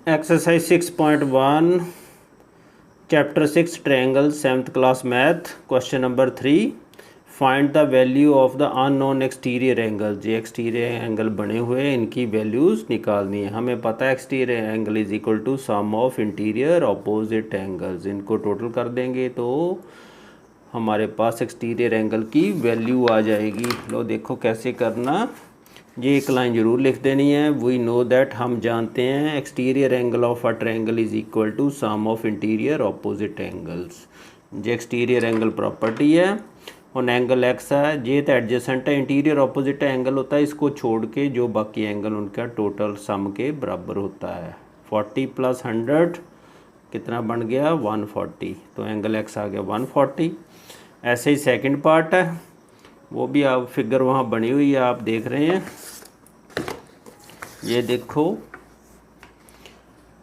Exercise 6.1 chapter 6 triangle 7th class math question number 3 find the value of the unknown exterior angle. जो exterior angle बने हुए हैं इनकी values निकालनी है। हमें पता है exterior angle is equal to sum of interior opposite angles. इनको टोटल कर देंगे तो हमारे पास एक्सटीरियर एंगल की वैल्यू आ जाएगी। लो देखो कैसे करना। ये एक लाइन ज़रूर लिख देनी है। वी नो दैट, हम जानते हैं exterior angle of a triangle is equal to sum of interior opposite angles. जे एक्सटीरियर एंगल प्रॉपर्टी है और एंगल एक्स है, जे तो एडजेसेंट है, इंटीरियर ऑपोजिट एंगल होता है। इसको छोड़ के जो बाकी एंगल उनका टोटल सम के बराबर होता है। 40 + 100 कितना बन गया 140, तो एंगल एक्स आ गया 140। ऐसे ही सेकंड पार्ट है, वो भी आप फिगर वहाँ बनी हुई है, आप देख रहे हैं। ये देखो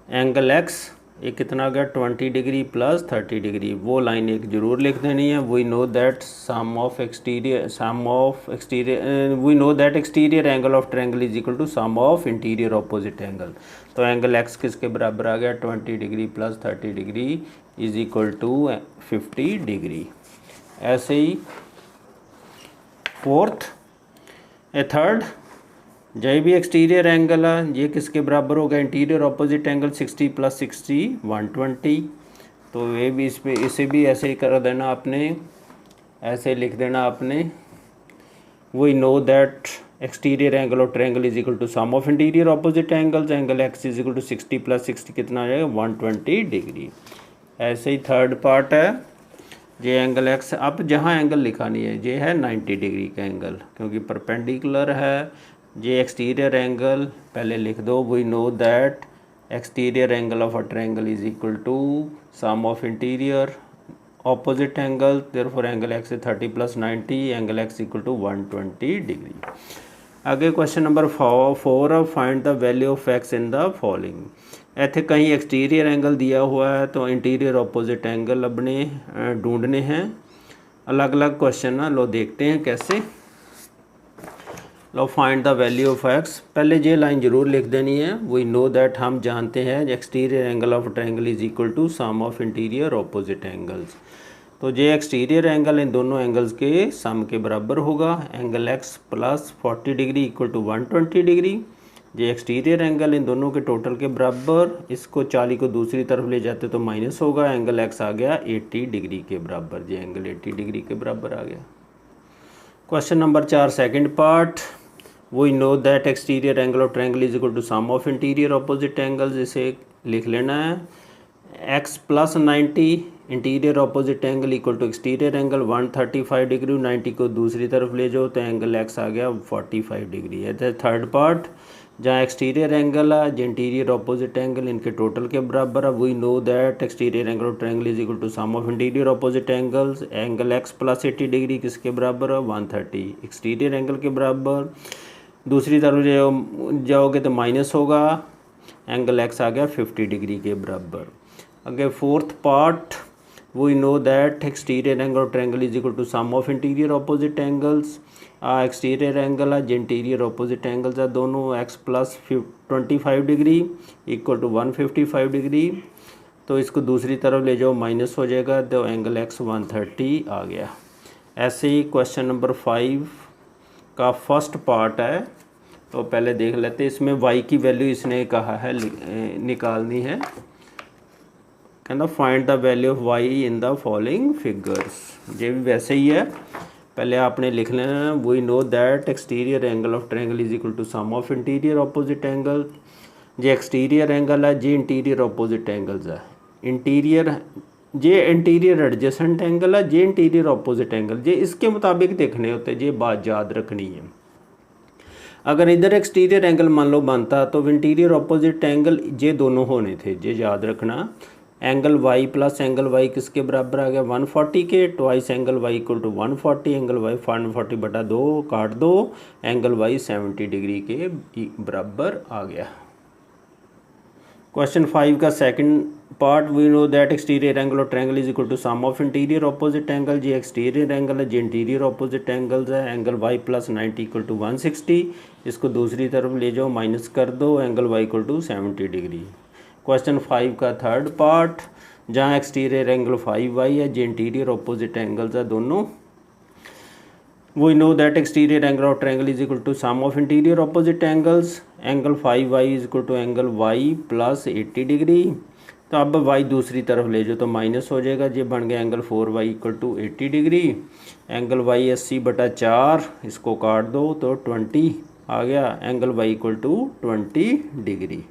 एंगल एक्स ये कितना आ गया 20 डिग्री + 30 डिग्री। वो लाइन एक ज़रूर लिख देनी है। We know that we know that exterior angle of triangle is equal to sum of interior opposite angle. तो एंगल एक्स किसके बराबर आ गया 20 degree + 30 degree is equal to 50 degree. ऐसे ही फोर्थ थर्ड, जो भी एक्सटीरियर एंगल है ये किसके बराबर होगा इंटीरियर ऑपोजिट एंगल 60 + 60 120। तो ये भी इसे भी ऐसे ही कर देना आपने, ऐसे लिख देना आपने। We know that exterior angle of triangle is equal to sum of interior opposite angles. Angle x is equal to 60 + 60 कितना आ जाएगा 120 डिग्री। ऐसे ही थर्ड पार्ट है, ये एंगल एक्स, अब जहाँ एंगल लिखा नहीं है ये है 90 डिग्री का एंगल क्योंकि परपेंडिकुलर है। ये एक्सटीरियर एंगल पहले लिख दो। We know that exterior angle of a triangle is equal to sum of interior opposite angle. Therefore angle X है 30 + 90, angle X equal to 120 degree. आगे question number 4 find the value of X in the following. इतने कहीं exterior angle दिया हुआ है तो interior opposite angle अपने ढूंढने हैं। अलग अलग क्वेश्चन है, लो देखते हैं कैसे। लो find the value of X, पहले ये लाइन ज़रूर लिख देनी है। वी नो दैट, हम जानते हैं exterior angle of triangle is equal to sum of interior opposite angles. तो ये एक्सटीरियर एंगल इन दोनों एंगल्स के सम के बराबर होगा। Angle x + 40 degree equal to 120 degree. ये एक्सटीरियर एंगल इन दोनों के टोटल के बराबर। इसको 40 को दूसरी तरफ ले जाते तो माइनस होगा। एंगल एक्स आ गया 80 डिग्री के बराबर। ये एंगल 80 डिग्री के बराबर आ गया। Question number 4 second part, we know that exterior angle of triangle is equal to sum of interior opposite angles. इसे लिख लेना है। X + 90 interior opposite angle equal to exterior angle 135 degree. 90 को दूसरी तरफ ले जाओ तो एंगल एक्स आ गया 45 डिग्री है। थर्ड पार्ट, जहाँ एक्सटीरियर एंगल है जो इंटीरियर ऑपोजिट एंगल इनके टोटल के बराबर है। We know that exterior angle of triangle is equal to sum of interior opposite angles. Angle x + 80 degree किसके बराबर है 130 एक्सटीरियर एंगल के बराबर। दूसरी तरफ जाओगे तो माइनस होगा। एंगल एक्स आ गया 50 डिग्री के बराबर। आगे fourth part, we know that exterior angle of triangle is equal to sum of interior opposite angles. Exterior angle है जो इंटीरियर ऑपोजिट एंगल्स है दोनों। X + 25 degree equal to 155 degree. तो इसको दूसरी तरफ ले जाओ माइनस हो जाएगा तो एंगल एक्स 130 आ गया। ऐसे ही क्वेश्चन नंबर 5 का फर्स्ट पार्ट है, तो पहले देख लेते हैं। इसमें y की वैल्यू इसने कहा है निकालनी है। कहना find the value of y in the following figures. ये भी वैसे ही है, पहले आपने लिख लेना है। We know that exterior angle of triangle is equal to sum of interior opposite angle. जे एक्सटीरियर एंगल है जे इंटीरियर ऑपोजिट एंगल्स है। इंटीरियर जे इंटीरियर एडजेसेंट एंगल है जे इंटीरियर ऑपोजिट एंगल। जे इसके मुताबिक देखने होते हैं, ये बात याद रखनी है। अगर इधर एक्सटीरियर एंगल मान लो बनता तो इंटीरियर ऑपोजिट एंगल ये दोनों होने थे, ये याद रखना। एंगल y + एंगल y किसके बराबर आ गया 140 के। Twice angle y equal to 140। Angle y 140/2 काट दो, एंगल y 70 डिग्री के बराबर आ गया। क्वेश्चन 5 का second part, we know that exterior angle of triangle is equal to sum of interior opposite angle. जी एक्सटीरियर एंगल है जी इंटीरियर ऑपोजिट एंगल्स है। Angle y + 90 equal to 160। इसको दूसरी तरफ ले जाओ माइनस कर दो, angle y equal to 70 degree. Question 5 का थर्ड पार्ट, जहाँ एक्सटीरियर एंगल 5y है, जो इंटीरियर ऑपोजिट एंगल्स है दोनों। We know that exterior angle of triangle is equal to sum of interior opposite angles. Angle 5y is equal to angle y plus 80 degree. तो अब y दूसरी तरफ ले जाओ तो माइनस हो जाएगा, ये बन गया angle 4y equal to 80 degree. Angle y 80/4, इसको काट दो तो 20 आ गया, angle y equal to 20 degree.